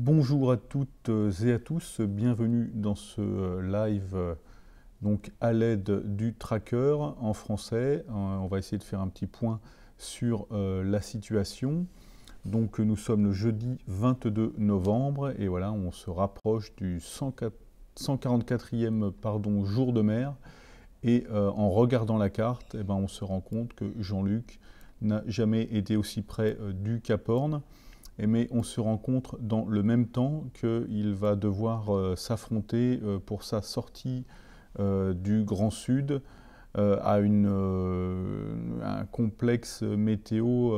Bonjour à toutes et à tous, bienvenue dans ce live donc à l'aide du tracker en français. On va essayer de faire un petit point sur la situation. Donc nous sommes le jeudi 22 novembre et voilà, on se rapproche du 144e jour de mer. Et en regardant la carte, eh ben, on se rend compte que Jean-Luc n'a jamais été aussi près du Cap Horn. Mais on se rend compte dans le même temps qu'il va devoir s'affronter pour sa sortie du Grand Sud à un complexe météo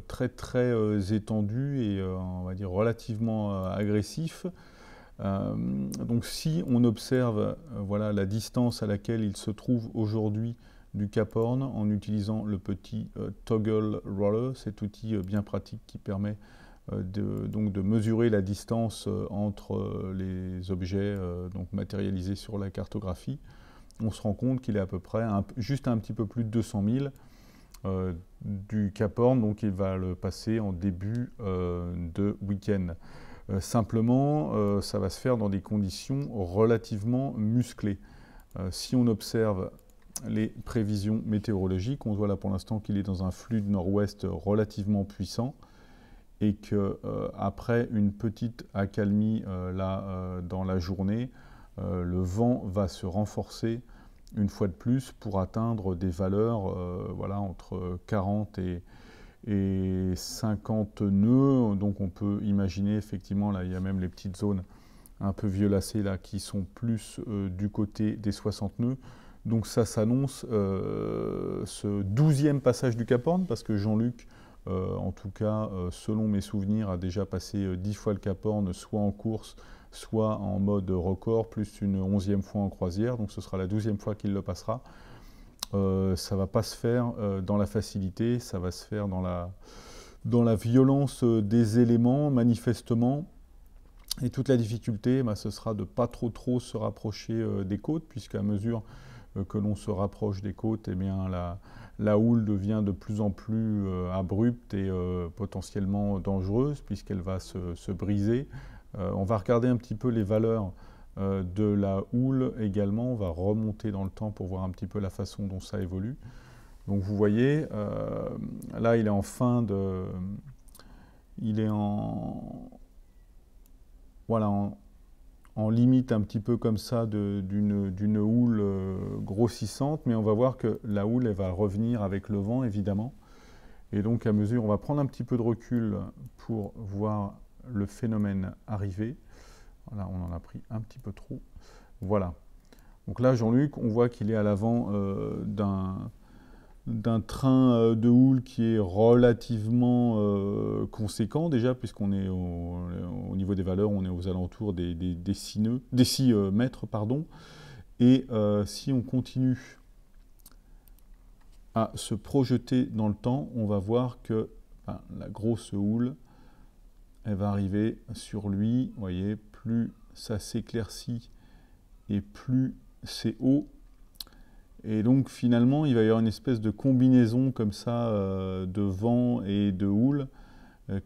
très très étendu et on va dire relativement agressif. Donc si on observe voilà, la distance à laquelle il se trouve aujourd'hui du Cap Horn en utilisant le petit toggle roller, cet outil bien pratique qui permet donc de mesurer la distance entre les objets donc matérialisés sur la cartographie, on se rend compte qu'il est à peu près juste un petit peu plus de 200 000 du Cap Horn, donc il va le passer en début de week-end. Simplement, ça va se faire dans des conditions relativement musclées. Si on observe les prévisions météorologiques, on voit là pour l'instant qu'il est dans un flux de nord-ouest relativement puissant et qu'après une petite accalmie dans la journée, le vent va se renforcer une fois de plus pour atteindre des valeurs voilà, entre 40 et 50 nœuds. Donc on peut imaginer effectivement, là il y a même les petites zones un peu violacées là, qui sont plus du côté des 60 nœuds. Donc ça s'annonce ce 12e passage du Cap Horn, parce que Jean-Luc, en tout cas, selon mes souvenirs, a déjà passé 10 fois le Cap Horn, soit en course, soit en mode record, plus une 11e fois en croisière. Donc ce sera la 12e fois qu'il le passera. Ça ne va pas se faire dans la facilité, ça va se faire dans la violence des éléments, manifestement. Et toute la difficulté, ce sera de ne pas trop se rapprocher des côtes, puisqu'à mesure que l'on se rapproche des côtes, eh bien, la houle devient de plus en plus abrupte et potentiellement dangereuse, puisqu'elle va se briser. On va regarder un petit peu les valeurs de la houle également. On va remonter dans le temps pour voir un petit peu la façon dont ça évolue. Donc vous voyez, là il est en fin de... Il est voilà, en limite un petit peu comme ça d'une houle grossissante, mais on va voir que la houle elle va revenir avec le vent évidemment. Et donc à mesure, on va prendre un petit peu de recul pour voir le phénomène arriver. Voilà, on en a pris un petit peu trop. Voilà. Donc là, Jean-Luc, on voit qu'il est à l'avant d'un train de houle qui est relativement conséquent déjà, puisqu'on est au niveau des valeurs, on est aux alentours des 6 mètres. Pardon. Et si on continue à se projeter dans le temps, on va voir que la grosse houle, elle va arriver sur lui. Vous voyez, plus ça s'éclaircit et plus c'est haut. Et donc finalement, il va y avoir une espèce de combinaison comme ça de vent et de houle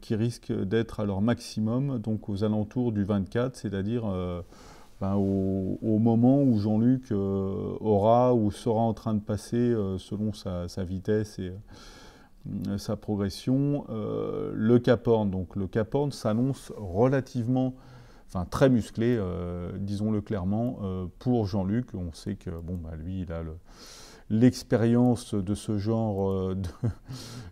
qui risque d'être à leur maximum, donc aux alentours du 24, c'est-à-dire au moment où Jean-Luc aura ou sera en train de passer selon sa vitesse et sa progression, le Cap Horn. Donc le Cap Horn s'annonce relativement, très musclé, disons-le clairement, pour Jean-Luc. On sait que lui, il a l'expérience de ce genre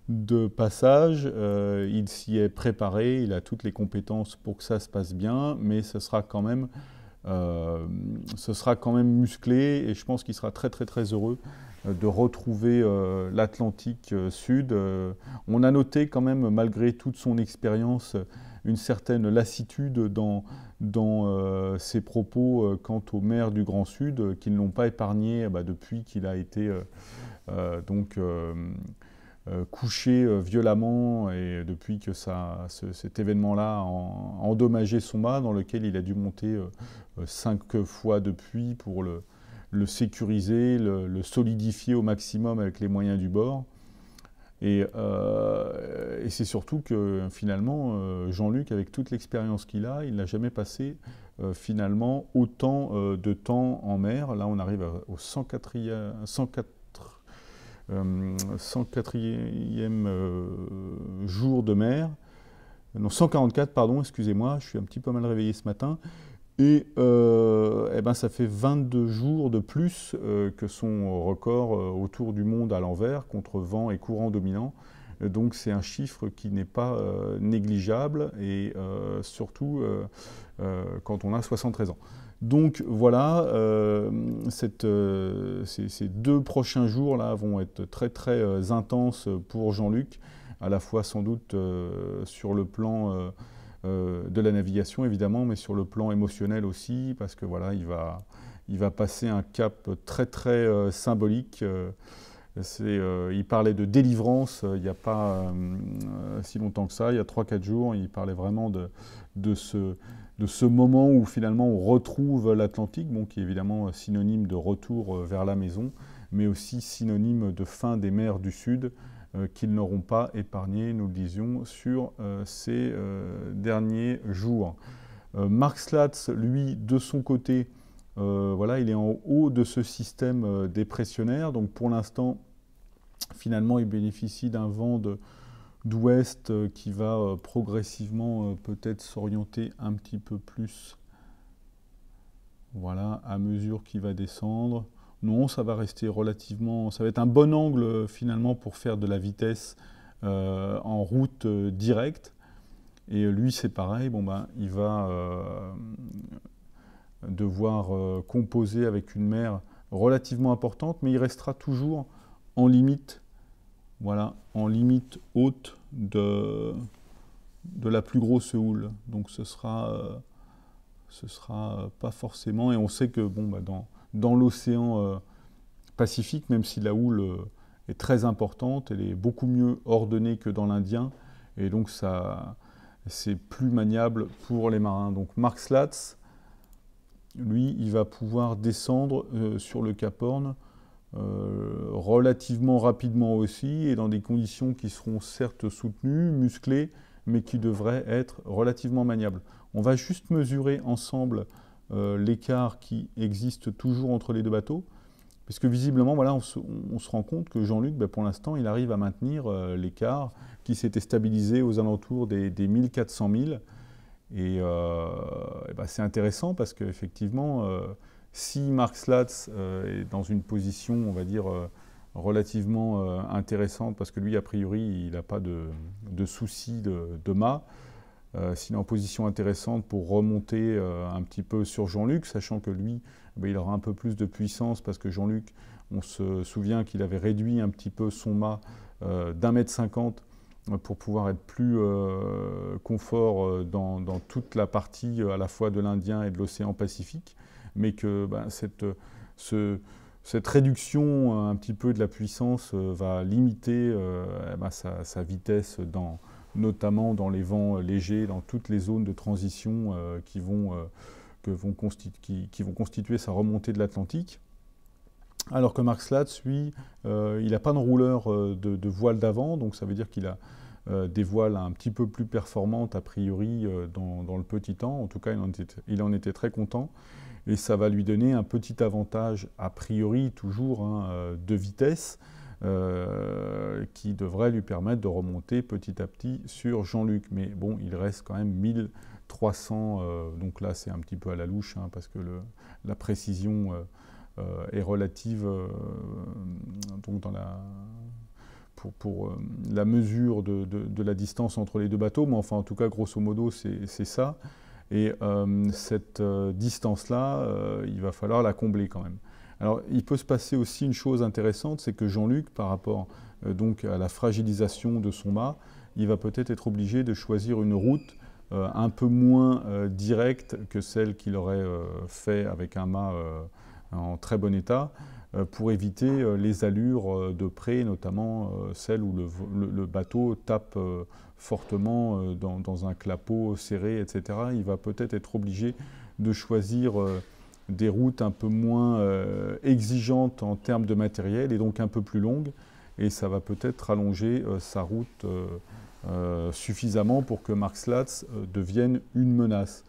de passage, il s'y est préparé, il a toutes les compétences pour que ça se passe bien, mais ce sera quand même musclé, et je pense qu'il sera très très très heureux de retrouver l'Atlantique Sud. On a noté quand même, malgré toute son expérience, une certaine lassitude dans ses propos quant aux mers du Grand Sud, qui ne l'ont pas épargné depuis qu'il a été couché violemment, et depuis que cet événement-là a endommagé son mât, dans lequel il a dû monter 5 fois depuis pour le sécuriser, le solidifier au maximum avec les moyens du bord. Et c'est surtout que finalement, Jean-Luc, avec toute l'expérience qu'il a, il n'a jamais passé finalement autant de temps en mer. Là, on arrive au 104e, 104e jour de mer. Non, 144, pardon, excusez-moi, je suis un petit peu mal réveillé ce matin. Et ben ça fait 22 jours de plus que son record autour du monde à l'envers, contre vent et courant dominant. Donc c'est un chiffre qui n'est pas négligeable, et surtout quand on a 73 ans. Donc voilà, ces 2 prochains jours là vont être très très intenses pour Jean-Luc, à la fois sans doute sur le plan de la navigation évidemment, mais sur le plan émotionnel aussi, parce que voilà, il va passer un cap très très symbolique. Il parlait de délivrance il n'y a pas si longtemps que ça, il y a 3-4 jours, il parlait vraiment de ce moment où finalement on retrouve l'Atlantique, bon, qui est évidemment synonyme de retour vers la maison, mais aussi synonyme de fin des mers du Sud, qu'ils n'auront pas épargné, nous le disions, sur ces derniers jours. Mark Slatz, lui, de son côté, voilà, il est en haut de ce système dépressionnaire. Donc pour l'instant, finalement, il bénéficie d'un vent d'ouest qui va progressivement peut-être s'orienter un petit peu plus, voilà, à mesure qu'il va descendre. Non, ça va rester relativement... Ça va être un bon angle finalement pour faire de la vitesse en route directe. Et lui, c'est pareil, bon, ben, il va devoir composer avec une mer relativement importante, mais il restera toujours en limite, voilà, en limite haute de la plus grosse houle. Donc ce sera pas forcément... Et on sait que bon, bah, dans l'océan Pacifique, même si la houle est très importante, elle est beaucoup mieux ordonnée que dans l'Indien, et donc ça, c'est plus maniable pour les marins. Donc Mark Slatz, lui, il va pouvoir descendre sur le Cap Horn relativement rapidement aussi, et dans des conditions qui seront certes soutenues, musclées, mais qui devraient être relativement maniables. On va juste mesurer ensemble l'écart qui existe toujours entre les deux bateaux, puisque visiblement, voilà, on se rend compte que Jean-Luc, ben, pour l'instant, il arrive à maintenir l'écart qui s'était stabilisé aux alentours des 1400 milles. Et ben, c'est intéressant parce qu'effectivement, si Mark Slatz est dans une position, on va dire, relativement intéressante, parce que lui, a priori, il n'a pas de soucis de mât, s'il est en position intéressante pour remonter un petit peu sur Jean-Luc, sachant que lui, ben, il aura un peu plus de puissance, parce que Jean-Luc, on se souvient qu'il avait réduit un petit peu son mât d'1,50 m pour pouvoir être plus confort dans toute la partie à la fois de l'Indien et de l'océan Pacifique, mais que ben, cette réduction un petit peu de la puissance va limiter ben, sa vitesse, notamment dans les vents légers, dans toutes les zones de transition qui vont constituer sa remontée de l'Atlantique. Alors que Mark Slatz, lui, il n'a pas de rouleur de voile d'avant, donc ça veut dire qu'il a des voiles un petit peu plus performantes a priori dans le petit temps. En tout cas, il en était très content. Et ça va lui donner un petit avantage, a priori toujours, hein, de vitesse, qui devrait lui permettre de remonter petit à petit sur Jean-Luc. Mais bon, il reste quand même 1300, donc là c'est un petit peu à la louche, hein, parce que la précision est relative donc pour la mesure de la distance entre les deux bateaux, mais enfin en tout cas grosso modo c'est ça. Et cette distance-là, il va falloir la combler quand même. Alors, il peut se passer aussi une chose intéressante, c'est que Jean-Luc, par rapport donc à la fragilisation de son mât, il va peut-être être obligé de choisir une route un peu moins directe que celle qu'il aurait fait avec un mât en très bon état, pour éviter les allures de près, notamment celles où le bateau tape fortement dans un clapot serré, etc. Il va peut-être être obligé de choisir des routes un peu moins exigeantes en termes de matériel, et donc un peu plus longues. et ça va peut-être rallonger sa route suffisamment pour que Mark Slatz devienne une menace.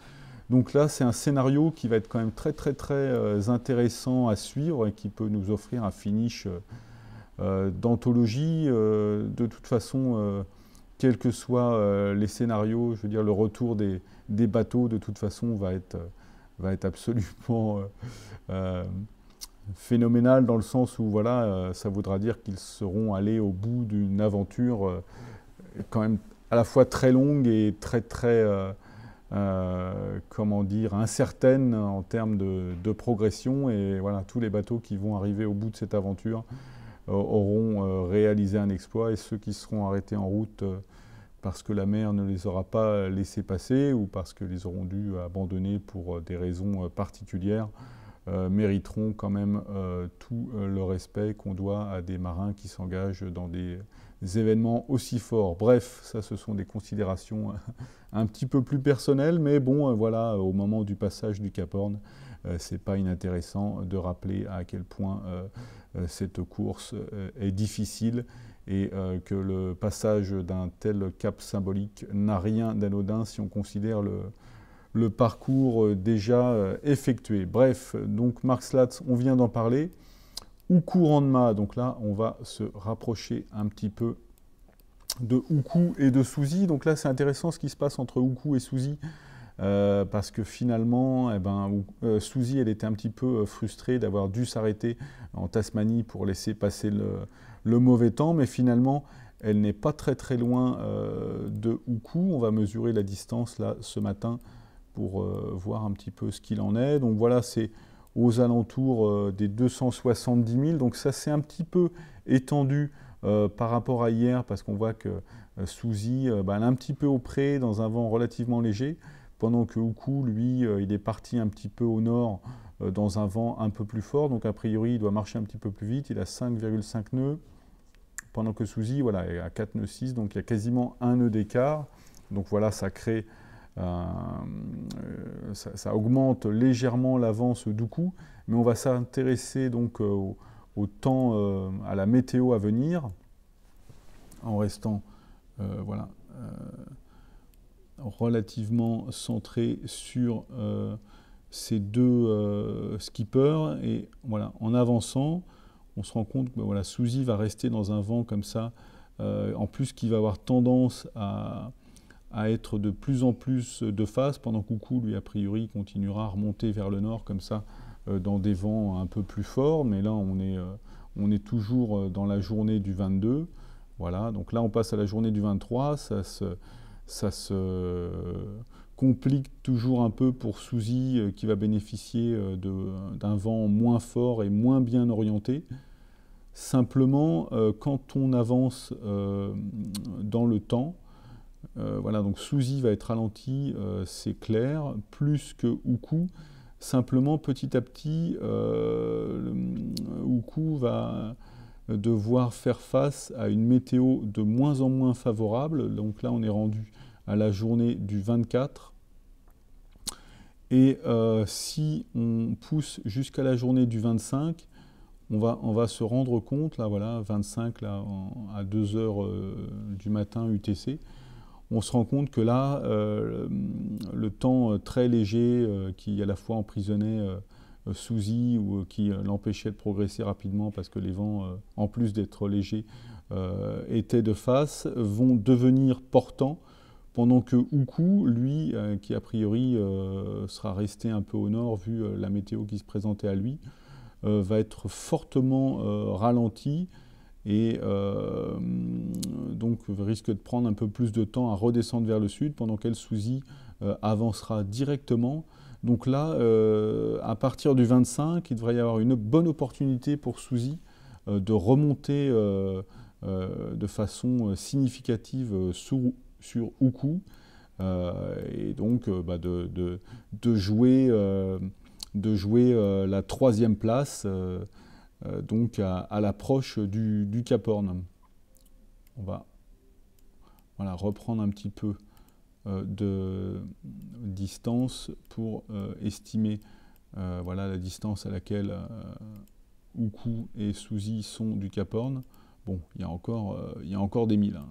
Donc là, c'est un scénario qui va être quand même très très très intéressant à suivre et qui peut nous offrir un finish d'anthologie. De toute façon, quels que soient les scénarios, je veux dire, le retour des bateaux, de toute façon, va être absolument phénoménal dans le sens où, voilà, ça voudra dire qu'ils seront allés au bout d'une aventure quand même à la fois très longue et très, très, comment dire, incertaine en termes de progression. Et voilà, tous les bateaux qui vont arriver au bout de cette aventure auront réalisé un exploit, et ceux qui seront arrêtés en route parce que la mer ne les aura pas laissés passer ou parce qu'ils auront dû abandonner pour des raisons particulières, mériteront quand même tout le respect qu'on doit à des marins qui s'engagent dans des événements aussi forts. Bref, ça, ce sont des considérations un petit peu plus personnelles, mais bon, voilà, au moment du passage du Cap Horn, c'est pas inintéressant de rappeler à quel point cette course est difficile et que le passage d'un tel cap symbolique n'a rien d'anodin si on considère le parcours déjà effectué. Bref, donc Mark Slatz, on vient d'en parler. Oukou Ranma, donc là, on va se rapprocher un petit peu de Oukou et de Suzy. Donc là, c'est intéressant ce qui se passe entre Oukou et Suzy, parce que finalement, Suzy, elle était un petit peu frustrée d'avoir dû s'arrêter en Tasmanie pour laisser passer le mauvais temps, mais finalement, elle n'est pas très très loin de Oukou. On va mesurer la distance là ce matin pour voir un petit peu ce qu'il en est. Donc voilà, c'est aux alentours des 270 000. Donc ça s'est un petit peu étendu par rapport à hier, parce qu'on voit que Suzy, elle est un petit peu au près dans un vent relativement léger, pendant que Oukou, lui, il est parti un petit peu au nord dans un vent un peu plus fort. Donc a priori, il doit marcher un petit peu plus vite. Il a 5,5 nœuds, pendant que Suzy, voilà, est à 4 nœuds 6. Donc il y a quasiment un nœud d'écart. Donc voilà, ça crée... ça augmente légèrement l'avance d'Oukou, mais on va s'intéresser donc au temps, à la météo à venir, en restant voilà, relativement centré sur ces deux skippers. Et voilà, en avançant, on se rend compte que voilà, Suzy va rester dans un vent comme ça, en plus qui va avoir tendance à être de plus en plus de face, pendant qu'Oukou, lui, a priori, continuera à remonter vers le nord, comme ça, dans des vents un peu plus forts. Mais là, on est toujours dans la journée du 22. Voilà, donc là, on passe à la journée du 23. Ça se complique toujours un peu pour Suzy, qui va bénéficier d'un vent moins fort et moins bien orienté. Simplement, quand on avance dans le temps, voilà, donc Suzy va être ralenti, c'est clair, plus que Oukou. Simplement, petit à petit, Oukou va devoir faire face à une météo de moins en moins favorable. Donc là, on est rendu à la journée du 24. Et si on pousse jusqu'à la journée du 25, on va se rendre compte, là, voilà, 25, là, à 2 heures du matin UTC, on se rend compte que là, le temps très léger qui à la fois emprisonnait Suzy ou qui l'empêchait de progresser rapidement parce que les vents, en plus d'être légers, étaient de face, vont devenir portants, pendant que Oukou, lui, qui a priori sera resté un peu au nord vu la météo qui se présentait à lui, va être fortement ralenti, et donc risque de prendre un peu plus de temps à redescendre vers le sud, pendant qu'elle, Suzy, avancera directement. Donc là, à partir du 25, il devrait y avoir une bonne opportunité pour Suzy de remonter de façon significative sur Oukou, et donc de jouer la 3e place, donc à l'approche du Cap Horn. On va voilà, reprendre un petit peu de distance pour estimer voilà, la distance à laquelle Oukou et Suzy sont du Cap Horn. bon, il y a encore des milles. Hein.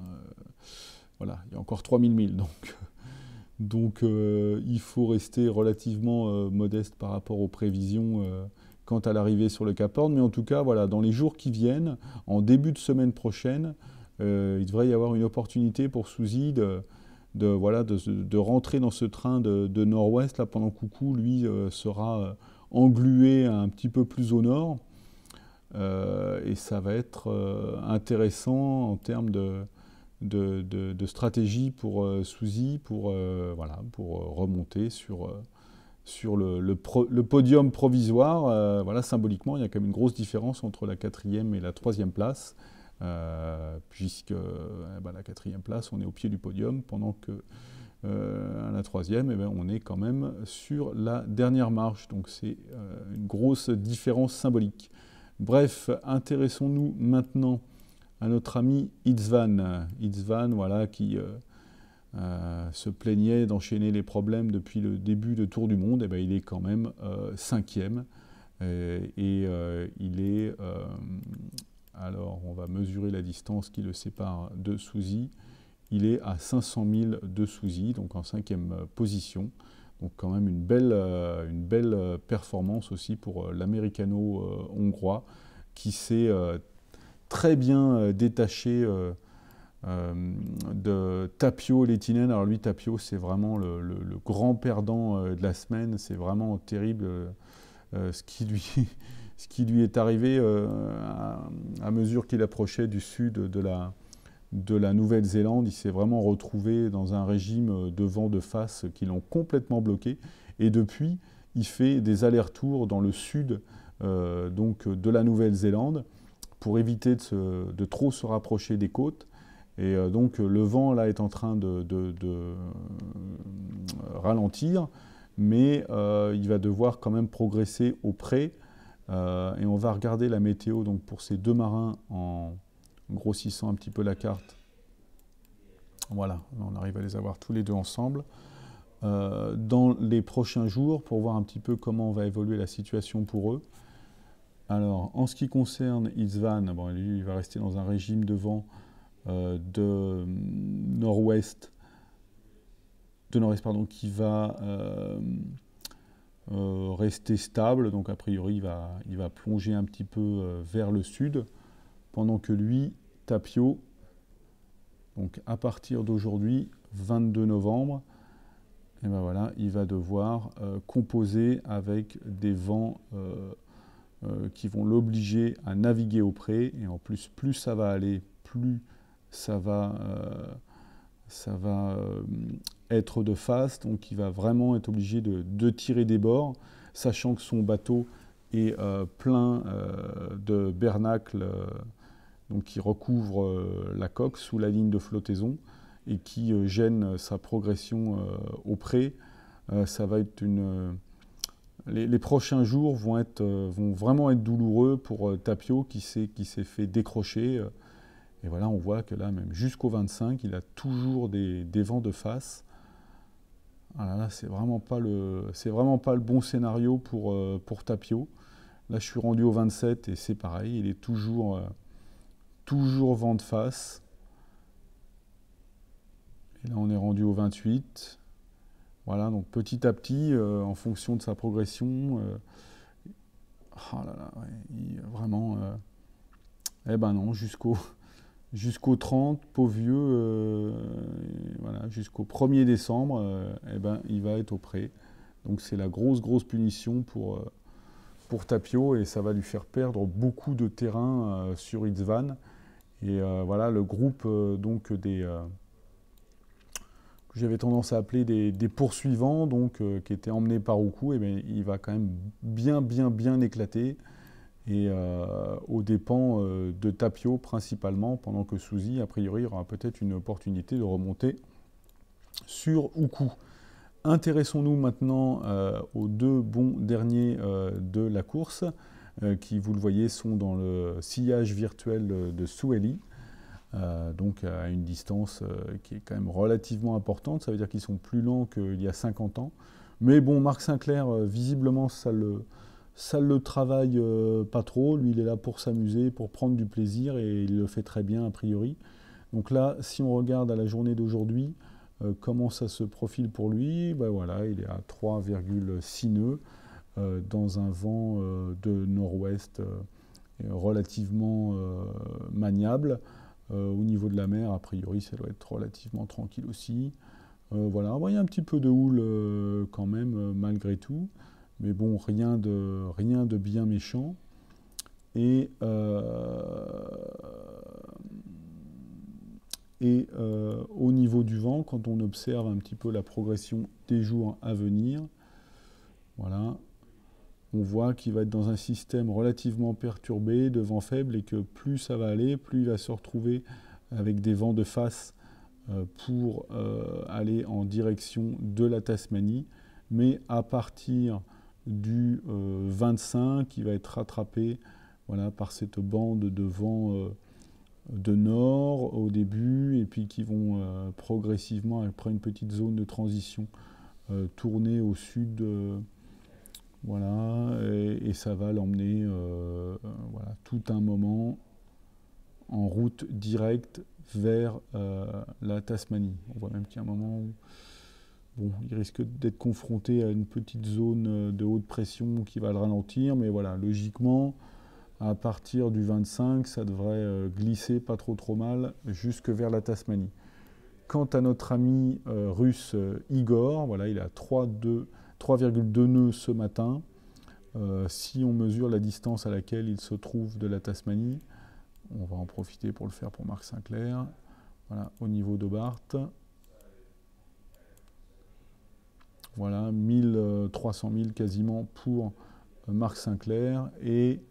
Voilà, il y a encore 3000 milles. Donc il faut rester relativement modeste par rapport aux prévisions quant à l'arrivée sur le Cap Horn. Mais en tout cas, voilà, dans les jours qui viennent, en début de semaine prochaine, il devrait y avoir une opportunité pour Suzy de rentrer dans ce train de nord-ouest, là, pendant que Coucou, lui, sera englué un petit peu plus au nord. Et ça va être intéressant en termes de stratégie pour Suzy, pour remonter sur le podium provisoire. Voilà, symboliquement, il y a quand même une grosse différence entre la 4e et la 3e place. Puisque la 4e place, on est au pied du podium, pendant que à la 3e, on est quand même sur la dernière marche. Donc c'est une grosse différence symbolique. Bref, intéressons-nous maintenant à notre ami Istvan. Istvan, voilà, qui se plaignait d'enchaîner les problèmes depuis le début de Tour du Monde. Il est quand même 5e. Il est... alors, on va mesurer la distance qui le sépare de Suzy. Il est à 500 000 de Suzy, donc en 5e position. Donc quand même une belle performance aussi pour l'américano-hongrois qui s'est très bien détaché de Tapio Lehtinen. Alors lui, Tapio, c'est vraiment le grand perdant de la semaine. C'est vraiment terrible ce qui lui est arrivé à mesure qu'il approchait du sud de la Nouvelle-Zélande. Il s'est vraiment retrouvé dans un régime de vent de face qui l'ont complètement bloqué. Et depuis, il fait des allers-retours dans le sud donc de la Nouvelle-Zélande pour éviter de trop se rapprocher des côtes. Et donc le vent là est en train de ralentir, mais il va devoir quand même progresser au près. Et on va regarder la météo donc, pour ces deux marins en grossissant un petit peu la carte. Voilà, on arrive à les avoir tous les deux ensemble. Dans les prochains jours, pour voir un petit peu comment va évoluer la situation pour eux. Alors, en ce qui concerne Istvan, lui, il va rester dans un régime de vent de nord-ouest, qui va rester stable. Donc, a priori, il va plonger un petit peu vers le sud, pendant que lui, Tapio, donc à partir d'aujourd'hui, 22 novembre, et voilà, il va devoir composer avec des vents qui vont l'obliger à naviguer au près. Et en plus ça va aller, plus ça va être de face. Donc il va vraiment être obligé de tirer des bords, sachant que son bateau est plein de bernacles donc qui recouvrent la coque sous la ligne de flottaison et qui gêne sa progression au près. Ça va être les prochains jours vont vraiment être douloureux pour Tapio qui s'est fait décrocher. Et voilà, on voit que là, même jusqu'au 25, il a toujours des vents de face. Voilà, là, c'est vraiment pas le bon scénario pour Tapio. Là, je suis rendu au 27 et c'est pareil, il est toujours vent de face. Et là, on est rendu au 28. Voilà, donc petit à petit, en fonction de sa progression, oh là là, ouais, vraiment, eh ben non, jusqu'au 30, pauvre vieux, voilà, jusqu'au 1er décembre, eh ben, il va être au près. Donc c'est la grosse punition pour Tapio et ça va lui faire perdre beaucoup de terrain sur Istvan. Et voilà, le groupe donc que j'avais tendance à appeler des poursuivants, donc qui étaient emmenés par Coucou, et bien, il va quand même bien éclater, et aux dépens de Tapio principalement, pendant que Suzy, a priori, aura peut-être une opportunité de remonter sur Coucou. Intéressons-nous maintenant aux deux bons derniers de la course, qui, vous le voyez, sont dans le sillage virtuel de Sueli. Donc à une distance qui est quand même relativement importante, ça veut dire qu'ils sont plus lents qu'il y a 50 ans. Mais bon, Marc Sinclair, visiblement, ça Ça le travaille pas trop. Lui, il est là pour s'amuser, pour prendre du plaisir, et il le fait très bien a priori. Donc là, si on regarde à la journée d'aujourd'hui, comment ça se profile pour lui, ben voilà, il est à 3,6 nœuds dans un vent de nord-ouest relativement maniable. Au niveau de la mer, a priori, ça doit être relativement tranquille aussi. Voilà, bon, il y a un petit peu de houle quand même, malgré tout. Mais bon, rien de bien méchant. Et, au niveau du vent, quand on observe un petit peu la progression des jours à venir, voilà, on voit qu'il va être dans un système relativement perturbé, de vent faible, et que plus ça va aller, plus il va se retrouver avec des vents de face pour aller en direction de la Tasmanie. Mais à partir du 25, il va être rattrapé, voilà, par cette bande de vent de nord au début, et puis qui vont progressivement, après une petite zone de transition, tourner au sud, voilà, et ça va l'emmener voilà, tout un moment en route directe vers la Tasmanie. On voit même qu'il y a un moment où bon, il risque d'être confronté à une petite zone de haute pression qui va le ralentir, mais voilà, logiquement, à partir du 25, ça devrait glisser pas trop mal jusque vers la Tasmanie. Quant à notre ami russe Igor, voilà, il est à 3,2 nœuds ce matin. Si on mesure la distance à laquelle il se trouve de la Tasmanie, on va en profiter pour le faire pour Marc Sinclair. Voilà, au niveau d'Hobart. Voilà, 300 000 quasiment pour Marc Sinclair et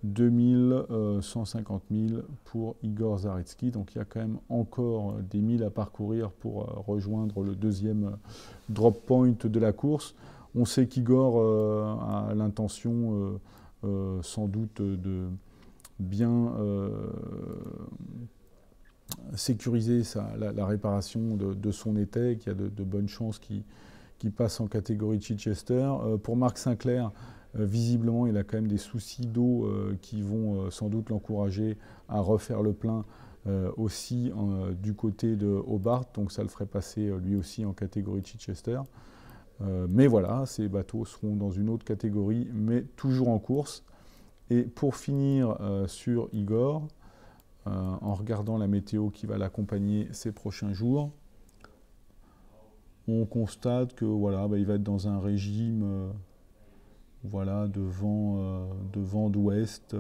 2150 000 pour Igor Zaretsky. Donc il y a quand même encore des milles à parcourir pour rejoindre le deuxième drop point de la course. On sait qu'Igor a l'intention sans doute de bien sécuriser la réparation de son étai, qu'il y a de bonnes chances qu'il passe en catégorie Chichester. Pour Marc Sinclair, visiblement, il a quand même des soucis d'eau qui vont sans doute l'encourager à refaire le plein aussi du côté de Hobart, donc ça le ferait passer lui aussi en catégorie Chichester. Mais voilà, ces bateaux seront dans une autre catégorie, mais toujours en course. Et pour finir sur Igor, en regardant la météo qui va l'accompagner ces prochains jours, on constate que voilà, il va être dans un régime voilà, de vent d'ouest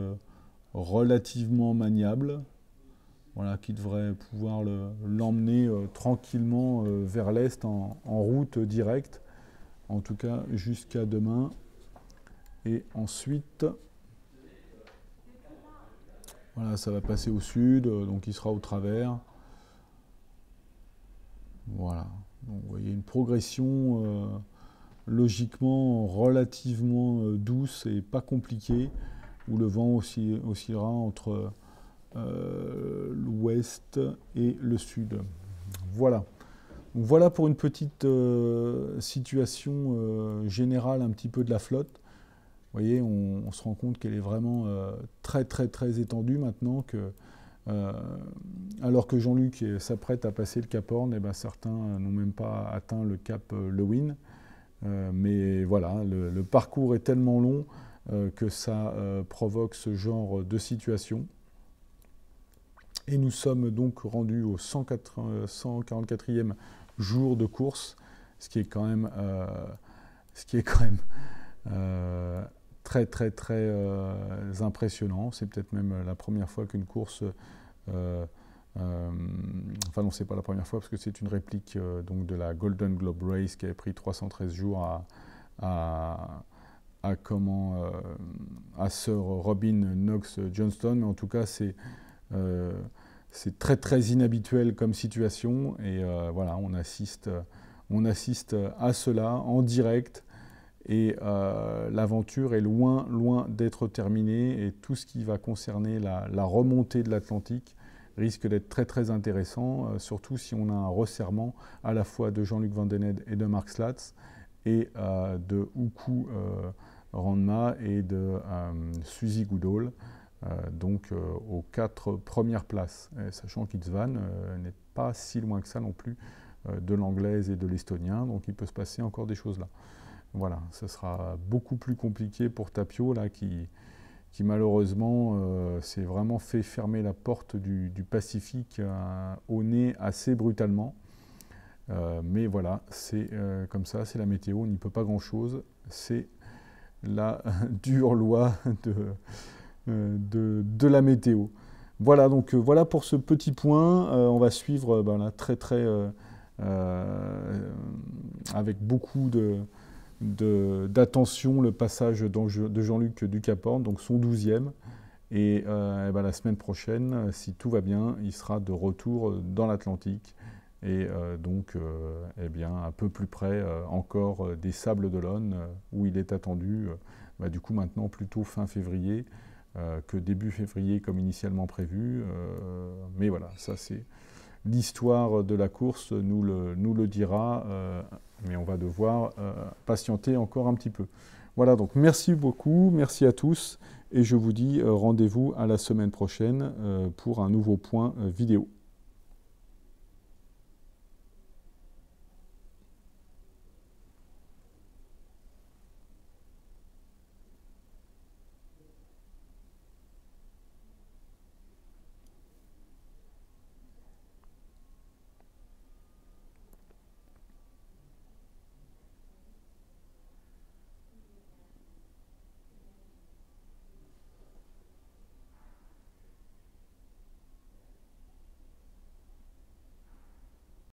relativement maniable, voilà, qui devrait pouvoir l'emmener tranquillement vers l'est en route directe, en tout cas jusqu'à demain. Et ensuite, voilà, ça va passer au sud, donc il sera au travers. Voilà, donc vous voyez une progression logiquement relativement douce et pas compliquée, où le vent oscillera entre l'ouest et le sud. Voilà. Donc voilà pour une petite situation générale un petit peu de la flotte. Vous voyez, on se rend compte qu'elle est vraiment très étendue maintenant, que, alors que Jean-Luc s'apprête à passer le Cap Horn, et ben certains n'ont même pas atteint le Cap Lewin. Mais voilà, le parcours est tellement long que ça provoque ce genre de situation. Et nous sommes donc rendus au 144e jour de course, ce qui est quand même très impressionnant. C'est peut-être même la première fois qu'une course, enfin non, c'est pas la première fois parce que c'est une réplique donc de la Golden Globe Race qui avait pris 313 jours à Sir Robin Knox Johnston, mais en tout cas c'est très inhabituel comme situation, et voilà, on assiste à cela en direct, et l'aventure est loin d'être terminée, et tout ce qui va concerner la remontée de l'Atlantique risque d'être très intéressant, surtout si on a un resserrement à la fois de Jean-Luc Van Den Ende et de Mark Slatz, et de Uku Ranma et de Suzy Goodall, donc aux 4 premières places, sachant qu'István n'est pas si loin que ça non plus de l'anglaise et de l'estonien, donc il peut se passer encore des choses là. Voilà, ce sera beaucoup plus compliqué pour Tapio, là, qui malheureusement s'est vraiment fait fermer la porte du Pacifique au nez assez brutalement. Mais voilà, c'est comme ça, c'est la météo, on n'y peut pas grand-chose. C'est la dure loi de la météo. Voilà, donc voilà pour ce petit point. On va suivre là, avec beaucoup d'attention le passage de Jean-Luc Ducaporne, donc son 12e. Et la semaine prochaine, si tout va bien, il sera de retour dans l'Atlantique. Et donc, un peu plus près encore des Sables d'Olonne, où il est attendu, du coup maintenant plutôt fin février, que début février comme initialement prévu. Mais voilà, ça c'est l'histoire de la course nous le dira, mais on va devoir patienter encore un petit peu. Voilà, donc merci beaucoup, merci à tous, et je vous dis rendez-vous à la semaine prochaine pour un nouveau point vidéo.